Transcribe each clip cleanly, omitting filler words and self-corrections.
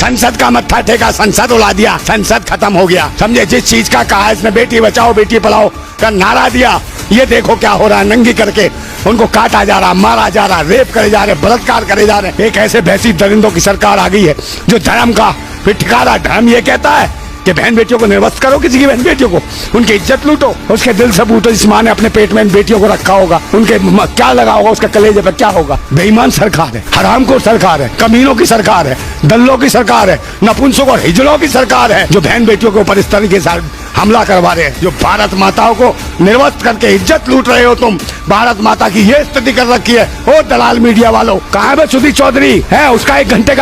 संसद का मत्था टेका, संसद उड़ा दिया, संसद खत्म हो गया। समझे, जिस चीज का कहा इसने बेटी बचाओ बेटी पढ़ाओ का नारा दिया, ये देखो क्या हो रहा है। नंगी करके उनको काटा जा रहा, मारा जा रहा, रेप करे जा रहे, बलात्कार करे जा रहे। एक ऐसे भैंसी दरिंदों की सरकार आ गई है जो धर्म का फिर ठिकाना, धर्म ये कहता है कि बहन बेटियों को निर्वस्त करो, किसी की बहन बेटियों को उनकी इज्जत लूटो, उसके दिल से लूटो। इस माँ ने अपने पेट में इन बेटियों को रखा होगा, उनके क्या लगा होगा, उसके कलेजे पर क्या होगा। बेईमान सरकार है, हरामखोर सरकार है, कमीनों की सरकार है, दल्लों की सरकार है, नपुंसकों और हिजड़ों की सरकार है जो बहन बेटियों के ऊपर इस तरीके से हमला करवा रहे हैं, जो भारत माताओं को निर्वस्त करके इज्जत लूट रहे हो तुम। भारत माता की ये स्थिति कर रखी है। ओ दलाल मीडिया वालों, कहाँ है सुधीर चौधरी है? उसका 1 घंटे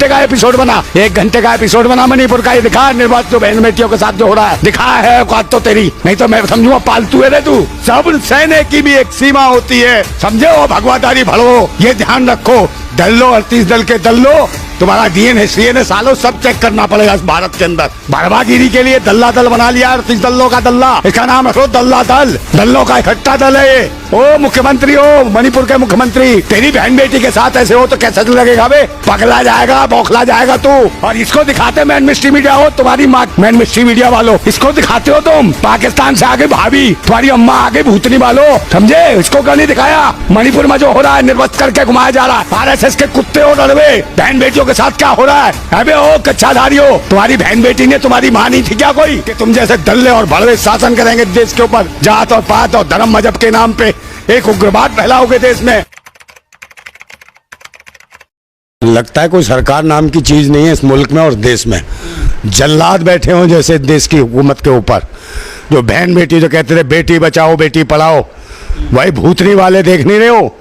का एपिसोड बना, 1 घंटे का एपिसोड बना मणिपुर का। ये दिखा निर्वाचित जो बहन बेटियों के साथ जो हो रहा है, दिखा है औकात तो तेरी, नहीं तो मैं समझूंगा पालतू है रे तू। सब सहने की भी एक सीमा होती है, समझे हो भगवादारी भड़ो, ये ध्यान रखो। दल्लो 38 दल के दल्लो, तुम्हारा डीएनए सीएनए सालों सब चेक करना पड़ेगा इस भारत के अंदर। भड़वागिरी के लिए दल्ला दल बना लिया, 38 दल्लों का दल्ला, इसका नाम रखो दल्ला दल, दल्लों का इकट्ठा दल है ये। ओ मुख्यमंत्री हो, मणिपुर के मुख्यमंत्री, तेरी बहन बेटी के साथ ऐसे हो तो कैसा लगेगा बे? पगला जाएगा, बौखला जाएगा तू। और इसको दिखाते मैन मिस्ट्री मीडिया हो, तुम्हारी माँ मैन मिस्ट्री मीडिया वालों, इसको दिखाते हो तुम। पाकिस्तान से आगे भाभी, तुम्हारी अम्मा आगे भूतनी वालों, समझे? इसको क्यों नहीं दिखाया? मणिपुर में जो हो रहा है, निर्वस्त करके घुमाया जा रहा है, RSS के कुत्ते हो डरवे, बहन बेटियों के साथ क्या हो रहा है? अबे ओ कच्चाधारियों, तुम्हारी बहन बेटी ने तुम्हारी माँ नहीं थी क्या कोई कि तुम जैसे दल्ले और भड़वे शासन करेंगे देश के ऊपर? जात और पात और धर्म मजहब के नाम पे एक उग्रवाद फैलाओगे देश में। लगता है कोई सरकार नाम की चीज नहीं है इस मुल्क में और देश में। जल्लाद बैठे हो जैसे देश की हुकूमत के ऊपर, जो बहन बेटी जो कहते थे बेटी बचाओ बेटी पढ़ाओ, वही भूतनी वाले देख नहीं रहे हो?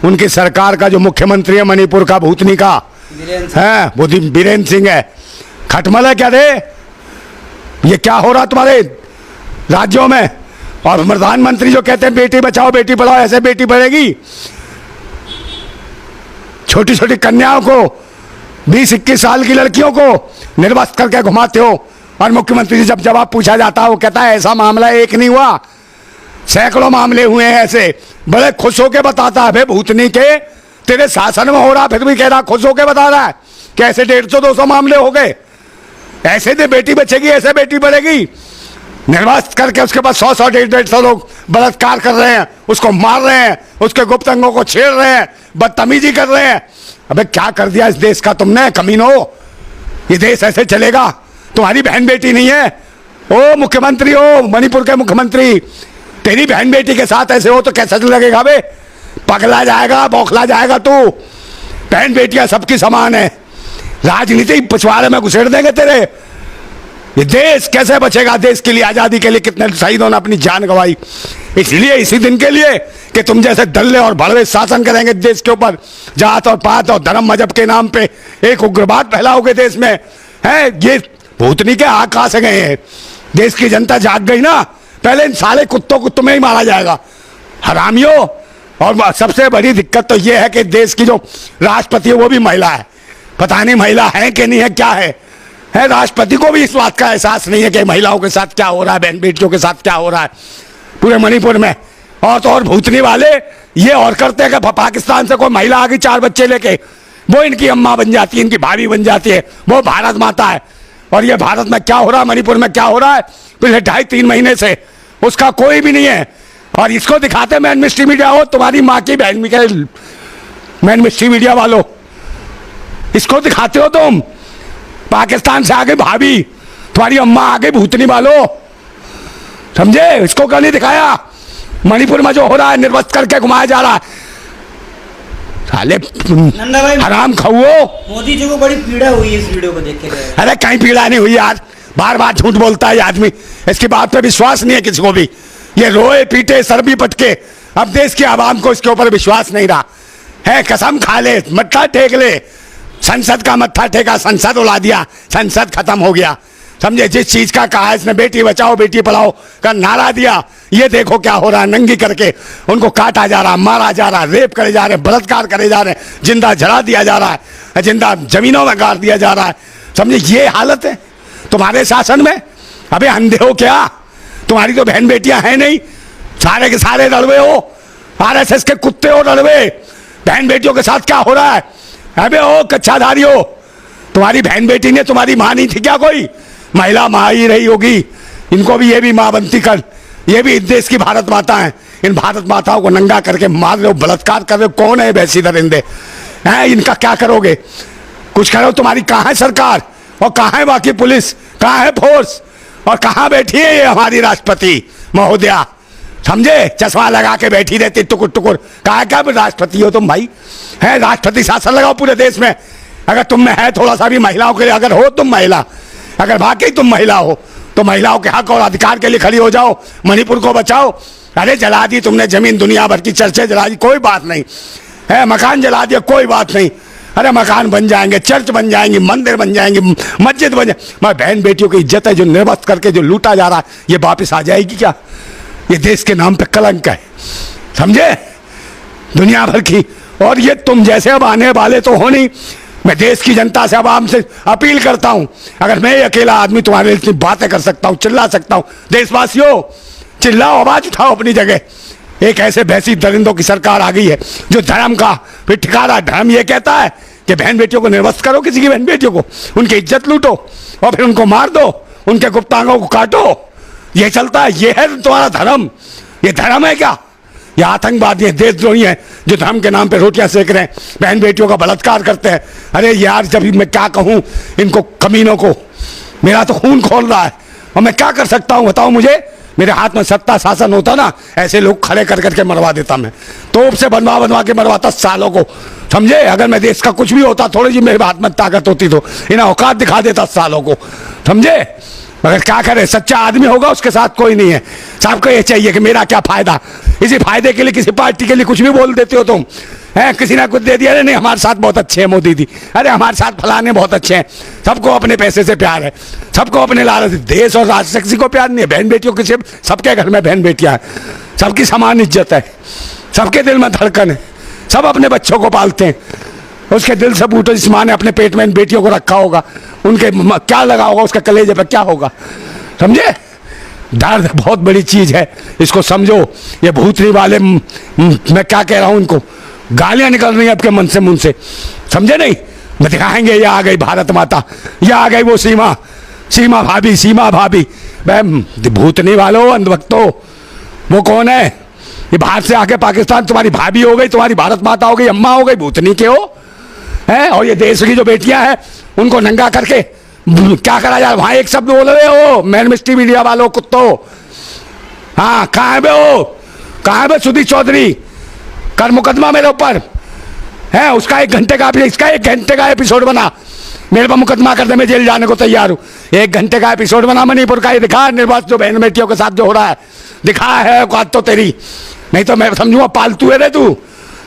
उनकी सरकार का जो मुख्यमंत्री है मणिपुर का भूतनी का है, वो बीरेन्द्र सिंह है। खटमल है क्या रे? ये क्या हो रहा तुम्हारे राज्यों में? और प्रधानमंत्री जो कहते हैं बेटी बचाओ बेटी पढ़ाओ, ऐसे बेटी बढ़ेगी? छोटी छोटी कन्याओं को, 20-21 साल की लड़कियों को निर्वस्त करके घुमाते हो। और मुख्यमंत्री से जब जवाब पूछा जाता है वो कहता है ऐसा मामला एक नहीं हुआ, सैकड़ों मामले हुए हैं ऐसे। बड़े खुश होके बताता है, भूतनी के तेरे शासन में हो रहा, फिर भी कह रहा, खुश होके बता रहा है कि ऐसे 150-200 मामले हो गए, ऐसे दे बेटी बचेगी, ऐसे बेटी बढ़ेगी। निर्वस्त करके उसके बाद 100-100, 150-150 लोग बलात्कार कर रहे हैं, उसको मार रहे हैं, उसके गुप्त अंगों को छेड़ रहे हैं, बदतमीजी कर रहे हैं। अबे क्या कर दिया इस देश का तुमने कमीनो? ये देश ऐसे चलेगा? तुम्हारी बहन बेटी नहीं है? ओ मुख्यमंत्री हो, मणिपुर के मुख्यमंत्री, तेरी बहन बेटी के साथ ऐसे हो तो कैसा लगेगा बे? पगला जाएगा, बौखला जाएगा तू। बहन बेटियां सबकी समान है, राजनीति पिछवाड़े में घुसेड़ देंगे तेरे। ये देश कैसे बचेगा? देश के लिए, आजादी के लिए कितने शहीदों ने अपनी जान गंवाई, इसलिए इसी दिन के लिए कि तुम जैसे दल्ले और भड़वे शासन करेंगे देश के ऊपर, जात और पात और धर्म मजहब के नाम पे एक उग्रवाद फैलाओगे देश में है। ये भूतनी के हाथ कहां से गए हैं? देश की जनता जाग गई ना, पहले इन साले कुत्तों को तुम्हें ही मारा जाएगा, हरामियों। और सबसे बड़ी दिक्कत तो ये है कि देश की जो राष्ट्रपति है वो भी महिला है। पता नहीं महिला है कि नहीं है, क्या है राष्ट्रपति को भी इस बात का एहसास नहीं है कि महिलाओं के साथ क्या हो रहा है, बहन बेटियों के साथ क्या हो रहा है पूरे मणिपुर में। और तो और भूतनी वाले ये और करते हैं कि पाकिस्तान से कोई महिला आ गई 4 बच्चे लेके, वो इनकी अम्मा बन जाती है, इनकी भाभी बन जाती है, वो भारत माता है। और ये भारत में क्या हो रहा है, मणिपुर में क्या हो रहा है पिछले 2.5-3 महीने से, उसका कोई भी नहीं है। और इसको दिखाते मैन मिस्ट्री मीडिया हो, तुम्हारी माँ की बहन मिखेल, मैन मिस्ट्री मीडिया वालों, इसको दिखाते हो तुम। पाकिस्तान से आगे भाभी, तुम्हारी अम्मा आगे भूतनी वालों, समझे? इसको क्यों नहीं दिखाया? मणिपुर में जो हो रहा है, निर्वस्त करके घुमाया जा रहा है, साले हराम खाओ। मोदी जी को बड़ी पीड़ा हुई है इस वीडियो को देख के। अरे कहीं पीड़ा नहीं हुई यार, बार बार झूठ बोलता है आदमी, इसकी बात पे विश्वास नहीं है किसी को भी। ये रोए पीटे सर भी पटके, अब देश की आवाम को इसके ऊपर विश्वास नहीं रहा है। कसम खा ले, मत्था टेक ले, संसद का मत्था टेका, संसद उड़ा दिया, संसद खत्म हो गया। समझे, जिस चीज का कहा इसने बेटी बचाओ बेटी पढ़ाओ का नारा दिया, ये देखो क्या हो रहा है। नंगी करके उनको काटा जा रहा, मारा जा रहा, रेप करे जा रहे, बलात्कार करे जा रहे, जिंदा जला दिया जा रहा है, जिंदा जमीनों में गाड़ दिया जा रहा है। समझे, ये हालत है तुम्हारे शासन में। अबे अंधे हो क्या? तुम्हारी तो बहन बेटियां हैं नहीं, सारे के सारे लड़वे हो, RSS के कुत्ते हो लड़वे। बहन बेटियों के साथ क्या हो रहा है? अबे ओ कच्चाधारियों, तुम्हारी बहन बेटी ने तुम्हारी माँ नहीं थी क्या? कोई महिला माँ ही रही होगी। इनको भी ये भी माँ बनती कर, ये भी इस देश की भारत माता है। इन भारत माताओं को नंगा करके मार रहे हो, बलात्कार कर रहे हो। कौन है वैसी दरिंदे हैं? इनका क्या करोगे? कुछ करो। तुम्हारी कहाँ है सरकार और कहाँ है बाकी पुलिस, कहाँ है फोर्स और कहाँ बैठी है ये हमारी राष्ट्रपति महोदया? समझे? चश्मा लगा के बैठी रहती टुकुर टुकुर। कहा क्या राष्ट्रपति हो तुम भाई? है राष्ट्रपति शासन लगाओ पूरे देश में। अगर तुम में है थोड़ा सा भी महिलाओं के लिए, अगर हो तुम महिला, अगर वाकई तुम महिला हो तो महिलाओं के हक और अधिकार के लिए खड़ी हो जाओ। मणिपुर को बचाओ। अरे जला दी तुमने जमीन, दुनिया भर की चर्चें जला दी, कोई बात नहीं है। मकान जला दिया, कोई बात नहीं। अरे मकान बन जाएंगे, चर्च बन जाएंगे, मंदिर बन जाएंगे, मस्जिद बन जाए। मैं बहन बेटियों की इज्जत है जो निर्वस्त करके जो लूटा जा रहा है, ये वापस आ जाएगी क्या? ये देश के नाम पे कलंक है। समझे? दुनिया भर की। और ये तुम जैसे अब आने वाले तो हो नहीं। मैं देश की जनता से, आवाम से अपील करता हूं, अगर मैं अकेला आदमी तुम्हारे लिए इतनी बातें कर सकता हूं, चिल्ला सकता हूं, देशवासियों चिल्लाओ, आवाज उठाओ अपनी जगह। एक ऐसे भैंसी दरिंदों की सरकार आ गई है जो धर्म का फिर ठिकाना, धर्म ये कहता है कि बहन बेटियों को निर्वस्त करो, किसी की बहन बेटियों को, उनकी इज्जत लूटो और फिर उनको मार दो, उनके गुप्तांगों को काटो। ये चलता है, ये है तुम्हारा धर्म। ये धर्म है क्या? ये आतंकवादी है, देशद्रोही है जो धर्म के नाम पे रोटियां सेक रहे हैं, बहन बेटियों का बलात्कार करते हैं। अरे यार, जब मैं क्या कहूं इनको कमीनों को, मेरा तो खून खोल रहा है और मैं क्या कर सकता हूं बताओ मुझे? मेरे हाथ में सत्ता शासन होता ना, ऐसे लोग खड़े कर करके मरवा देता मैं, तोप से बनवा के मरवाता सालों को। समझे? अगर मैं देश का कुछ भी होता, थोड़ी सी मेरे हाथ में ताकत होती तो इन्हें औकात दिखा देता सालों को। समझे? मगर क्या करे, सच्चा आदमी होगा उसके साथ कोई नहीं है। सबको ये चाहिए कि मेरा क्या फायदा, इसी फायदे के लिए किसी पार्टी के लिए कुछ भी बोल देते हो तुम। है किसी ने कुछ दे दिया, अरे नहीं हमारे साथ बहुत अच्छे हैं मोदी जी, अरे हमारे साथ फलाने बहुत अच्छे हैं। सबको अपने पैसे से प्यार है, सबको अपने लालच। देश और राष्ट्र से किसी को प्यार नहीं है। बहन बेटियों के सिर्फ, सबके घर में बहन बेटियां हैं, सबकी समान इज्जत है, सबके दिल में धड़कन है, सब अपने बच्चों को पालते हैं। उसके दिल से पूछो, जिस माँ ने अपने पेट में इन बेटियों को रखा होगा, उनके क्या लगा होगा, उसके कलेजे पर क्या होगा? समझे? दर्द बहुत बड़ी चीज है, इसको समझो। ये भूतनी वाले मैं क्या कह रहा हूं, इनको गालियां निकल रही हैं आपके मन से, मुंह से। समझे नहीं? मैं दिखाएंगे, ये आ गई भारत माता, ये आ गई वो सीमा भाभी। भूतनी वालों, अंधभक्तों, वो कौन है? ये बाहर से आके पाकिस्तान तुम्हारी भाभी हो गई, तुम्हारी भारत माता हो गई, अम्मा हो गई, भूतनी के हो है। और ये देश की जो बेटियां हैं उनको नंगा करके क्या करा जाए? वहां एक शब्द बोल रहे हो, मैन मिस्ट्री मीडिया वालों, कुत्तों। हाँ, कहाँ है बे हो? कहाँ है बे सुधीर चौधरी? कर मुकदमा मेरे ऊपर है, उसका 1 घंटे का, इसका 1 घंटे का एपिसोड बना, मेरे पर मुकदमा कर दे, मैं जेल जाने को तैयार हूं। 1 घंटे का एपिसोड बना मणिपुर का, ये दिखा निर्वाचन जो बहन बेटियों के साथ जो हो रहा है, दिखा है औकात तो तेरी। नहीं तो मैं समझूंगा पालतू है रे तू।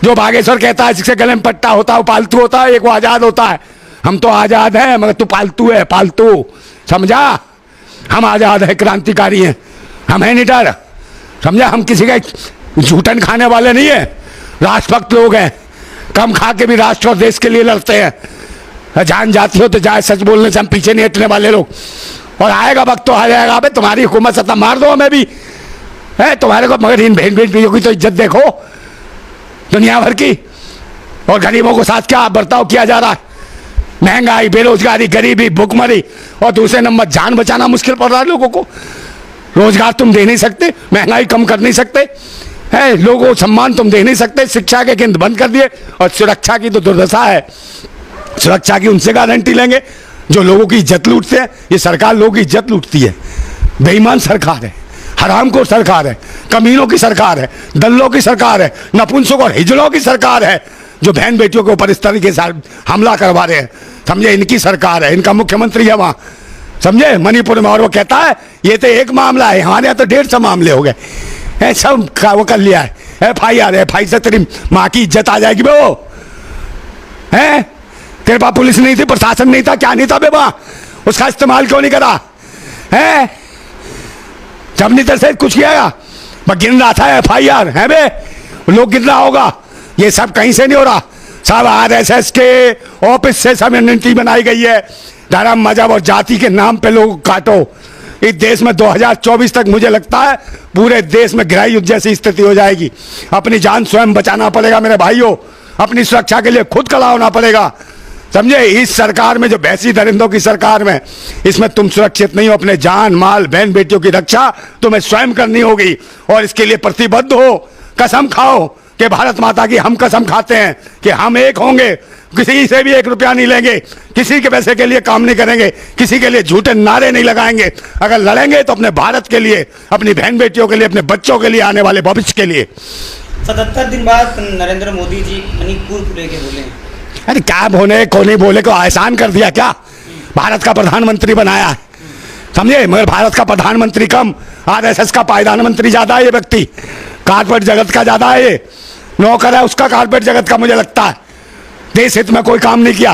जो बागेश्वर कहता है जिसके गले में पट्टा होता है वो पालतू होता है, एक वो आजाद होता है। हम तो आजाद हैं, मगर तू पालतू है, पालतू। समझा? हम आजाद है, क्रांतिकारी हैं, हम है निडर। समझा? हम किसी का झूठन खाने वाले नहीं है, राष्ट्रभक्त लोग हैं, कम खा के भी राष्ट्र और देश के लिए लड़ते हैं। जान जाती हो तो जाए, सच बोलने से हम पीछे नहीं हटने वाले लोग। और आएगा वक्त तो आ जाएगा, अबे तुम्हारी हुकूमत सत्ता मार दो हमें भी है तुम्हारे को, मगर इन बहन बेटियों की तो इज्जत देखो दुनिया भर की। और गरीबों के साथ क्या बर्ताव किया जा रहा है? महंगाई, बेरोजगारी, गरीबी, भुखमरी, और दूसरे नंबर जान बचाना मुश्किल पड़ रहा है लोगों को। रोजगार तुम दे नहीं सकते, महंगाई कम कर नहीं सकते है, लोगों को सम्मान तुम दे नहीं सकते, शिक्षा के केंद्र बंद कर दिए। और सुरक्षा की तो दुर्दशा है। सुरक्षा की उनसे गारंटी लेंगे जो लोगों की इज्जत लूटते हैं। ये सरकार लोगों की इज्जत लूटती है, बेईमान सरकार है, हरामखोर सरकार है, कमीनों की सरकार है, दल्लों की सरकार है, नपुंसकों और हिजड़ों की सरकार है, जो बहन बेटियों के ऊपर इस तरीके से हमला करवा रहे हैं। समझे? इनकी सरकार है, इनका मुख्यमंत्री है वहां, समझे, मणिपुर में। और वो कहता है ये तो एक मामला है, हमारे यहाँ तो 150 मामले हो गए हैं, सब वो कर लिया है। FIR से तेरी माँ की इज्जत आ जाएगी बे। वो है, तेरे पास पुलिस नहीं थी, प्रशासन नहीं था, क्या नहीं था बे वहां? उसका इस्तेमाल क्यों नहीं करा है? जब नहीं तेरे से कुछ किया, मैं गिन रहा था FIR है बे, लोग गिन रहा होगा। ये सब कहीं से नहीं हो रहा, सब RSS के ऑफिस से सब रणनीति बनाई गई है। धर्म, मजहब और जाति के नाम पे लोग काटो। इस देश में 2024 तक मुझे लगता है पूरे देश में गृह युद्ध जैसी स्थिति हो जाएगी। अपनी जान स्वयं बचाना पड़ेगा मेरे भाइयों, अपनी सुरक्षा के लिए खुद खड़ा होना पड़ेगा। समझे? इस सरकार में, जो भैंसी दरिंदों की सरकार में, इसमें तुम सुरक्षित नहीं हो। अपने जान माल बहन बेटियों की रक्षा तुम्हें स्वयं करनी होगी और इसके लिए प्रतिबद्ध हो। कसम खाओ कि भारत माता की हम कसम खाते हैं कि हम एक होंगे, किसी से भी 1 रुपया नहीं लेंगे, किसी के पैसे के लिए काम नहीं करेंगे, किसी के लिए झूठे नारे नहीं लगाएंगे। अगर लड़ेंगे तो अपने भारत के लिए, अपनी बहन बेटियों के लिए, अपने बच्चों के लिए, आने वाले भविष्य के लिए। 77 दिन बाद नरेंद्र मोदी जी मणिपुर को लेके बोले। अरे क्या बोले को नहीं बोले को एहसान कर दिया क्या? भारत का प्रधानमंत्री बनाया है, समझे? मगर भारत का प्रधानमंत्री कम, आरएसएस का प्रधानमंत्री ज्यादा है। ये व्यक्ति कारपोरेट जगत का ज्यादा है, ये नौकर है उसका कारपोरेट जगत का। मुझे लगता है देश हित में कोई काम नहीं किया।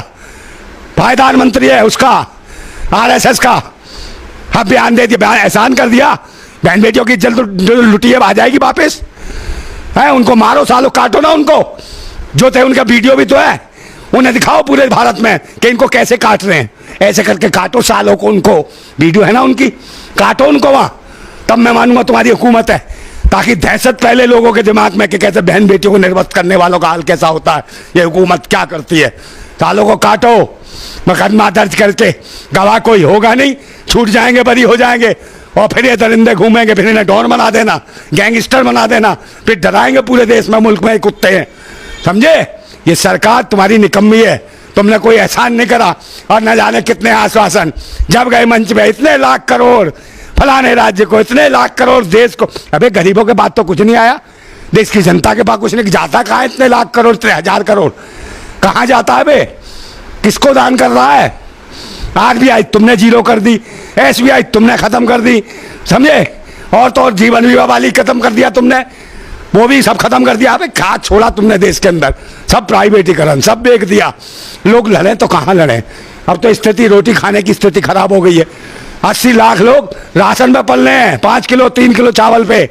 प्रधानमंत्री है उसका, आरएसएस का। अब बयान दे दिया, एहसान कर दिया। बहन बेटियों की इज्जत लुटी है, आ जाएगी वापस है। उनको मारो सालों, काटो ना उनको। जो थे उनका वीडियो भी तो है, उन्हें दिखाओ पूरे भारत में कि इनको कैसे काट रहे हैं। ऐसे करके काटो सालों को, उनको वीडियो है ना उनकी, काटो उनको वहां, तब मैं मानूंगा तुम्हारी हुकूमत है। ताकि दहशत पहले लोगों के दिमाग में कि कैसे बहन बेटियों को निर्वस्त करने वालों का हाल कैसा होता है, ये हुकूमत क्या करती है। सालों को काटो, मुकदमा दर्ज करके, गवाह कोई होगा नहीं, छूट जाएंगे, बरी हो जाएंगे, और फिर ये दरिंदे घूमेंगे, फिर इन्हें डॉन बना देना, गैंगस्टर बना देना, फिर डराएंगे पूरे देश में, मुल्क में कुत्ते हैं। समझे? ये सरकार तुम्हारी निकम्मी है, तुमने कोई एहसान नहीं करा। और न जाने कितने आश्वासन जब गए मंच में, इतने लाख करोड़ फलाने राज्य को, इतने लाख करोड़ देश को। अबे गरीबों के बात तो कुछ नहीं आया, देश की जनता के पास कुछ नहीं जाता। कहाँ इतने लाख करोड़, 1000 करोड़ कहाँ जाता है बे? किसको दान कर रहा है? आरबीआई तुमने जीरो कर दी, एसबीआई तुमने खत्म कर दी, समझे? और तो और जीवन बीमा वाली खत्म कर दिया तुमने, वो भी सब खत्म कर दिया। अबे क्या छोड़ा तुमने देश के अंदर? सब प्राइवेटीकरण, सब बेच दिया। लोग लड़े तो कहाँ लड़े? अब तो स्थिति, रोटी खाने की स्थिति खराब हो गई है। 80 लाख लोग राशन में पल रहे हैं, 5 किलो 3 किलो चावल पे,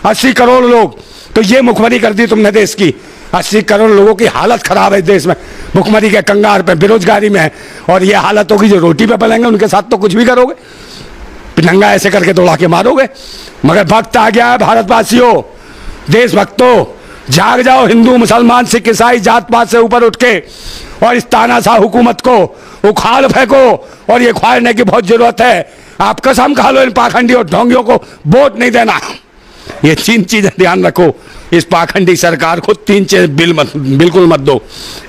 80 करोड़ लोग। तो ये मुखमरी कर दी तुमने देश की। 80 करोड़ लोगों की हालत खराब है देश में, भुखमरी के कंगार पे, बेरोजगारी में है। और ये हालत होगी जो रोटी पे पलेंगे, उनके साथ तो कुछ भी करोगे, नंगा ऐसे करके दौड़ा के मारोगे। मगर वक्त आ गया है भारतवासियों, देशभक्तों, जाग जाओ। हिंदू मुसलमान सिख ईसाई जात पात से ऊपर उठ के और इस तानाशाह हुकूमत को उखाड़ फेंको। और ये उखाड़ने की बहुत जरूरत है। आप कसम खा लो इन पाखंडी और ढोंगियों को वोट नहीं देना। ये 3 चीजें ध्यान रखो, इस पाखंडी सरकार को 3 चीजें बिल्कुल मत दो।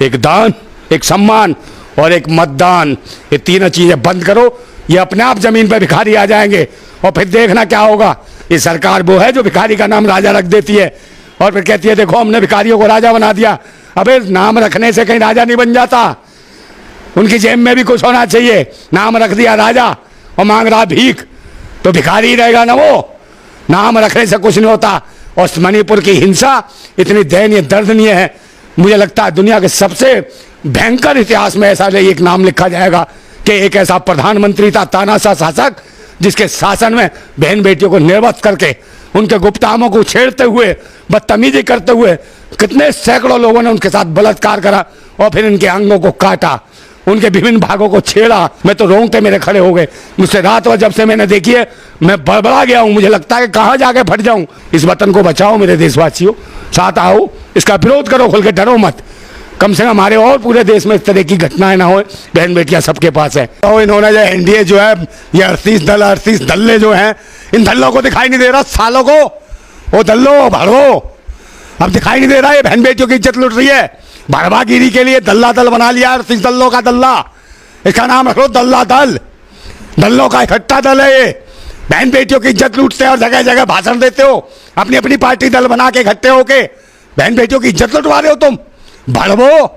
एक दान, एक सम्मान और एक मतदान। ये 3 चीजें बंद करो, ये अपने आप जमीन पर भिखारी आ जाएंगे। और फिर देखना क्या होगा। ये सरकार वो है जो भिखारी का नाम राजा रख देती है और फिर कहती है देखो हमने भिखारियों को राजा बना दिया। अबे नाम रखने से कहीं राजा नहीं बन जाता, उनकी जेब में भी कुछ होना चाहिए। नाम रख दिया राजा और मांग रहा भीख, तो भिखारी ही रहेगा ना वो। नाम रखने से कुछ नहीं होता। और मणिपुर की हिंसा इतनी दयनीय दर्दनीय है, मुझे लगता है दुनिया के सबसे भयंकर इतिहास में ऐसा एक नाम लिखा जाएगा कि एक ऐसा प्रधानमंत्री था, तानाशाह शासक, जिसके शासन में बहन बेटियों को निर्वस्त करके, उनके गुप्तामों को छेड़ते हुए, बदतमीजी करते हुए, कितने सैकड़ों लोगों ने उनके साथ बलात्कार करा और फिर इनके अंगों को काटा, उनके विभिन्न भागों को छेड़ा। मैं तो रोंगटे मेरे खड़े हो गए। मुझसे रात और जब से मैंने देखी है, मैं बड़बड़ा गया हूं। मुझे लगता है कि कहां जाके फट जाऊं। इस वतन को बचाओ मेरे देशवासियों, साथ आओ, इसका विरोध करो, खुल के डरो मत। कम से कम हमारे और पूरे देश में इस तरह की घटनाएं ना हो। बहन बेटियां सबके पास है। तो इन्होंने जो एनडीए जो है, ये 38 दल्ले जो हैं, इन दल्लों को दिखाई नहीं दे रहा सालों को। वो दल्लो भड़ो, अब दिखाई नहीं दे रहा है बहन बेटियों की इज्जत लुट रही है। भड़वागिरी के लिए दल्ला दल बना लिया, 38 दल्लों का दल्ला। इसका नाम रखो दल्ला दल, दल्लों का इकट्ठा दल है ये। बहन बेटियों की इज्जत लूटते हो और जगह जगह भाषण देते हो, अपनी अपनी पार्टी दल बना के इकट्ठे होके बहन बेटियों की इज्जत लुटवा रहे हो तुम। भड़वो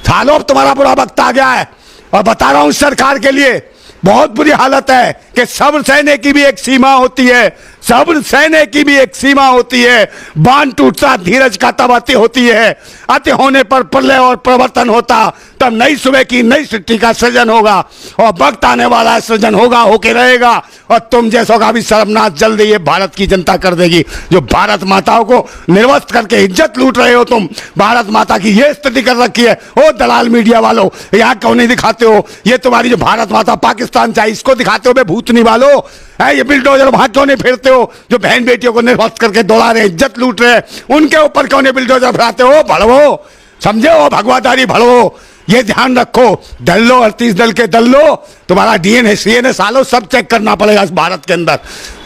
सालों, अब तुम्हारा बुरा वक्त आ गया है। और बता रहा हूं सरकार के लिए बहुत बुरी हालत है कि सब्र सहने की भी एक सीमा होती है, सब्र सहने की भी एक सीमा होती है। बांध टूटता धीरज का तब अति होती है, अति होने पर प्रलय और प्रवर्तन होता, तब नई सुबह की नई सृष्टि का सृजन होगा। और वक्त आने वाला सृजन होगा, होके रहेगा। और तुम जैसों का भी सर्वनाश जल्दी ये भारत की जनता कर देगी, जो भारत माताओं को निर्वस्त करके इज्जत लूट रहे हो तुम। भारत माता की ये स्थिति कर रखी है। ओ दलाल मीडिया वालों, यहाँ क्यों नहीं दिखाते हो? ये तुम्हारी जो भारत माता पाकिस्तान चाहिए, इसको दिखाते हो बे भूतनी वालों। है ये बिल्डोजर वहां क्यों नहीं फिरते हो? जो बहन बेटियों को निर्वस्त करके दौड़ा रहे, इज्जत लूट रहे, उनके ऊपर क्यों नहीं बिल्डोजर फिराते हो? भड़वो, समझे हो? भगवादारी भड़वो, ये ध्यान रखो, दल लो, 38 दल के दल लो, तुम्हारा डीएनए सीएनए सालो सब चेक करना पड़ेगा इस भारत के अंदर।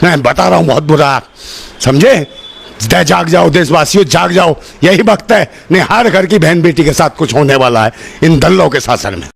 मैं बता रहा हूं बहुत बुरा, समझे? जाग जाओ देशवासियों, जाग जाओ, यही वक्त है। नहीं, हर घर की बहन बेटी के साथ कुछ होने वाला है इन दलों के शासन में।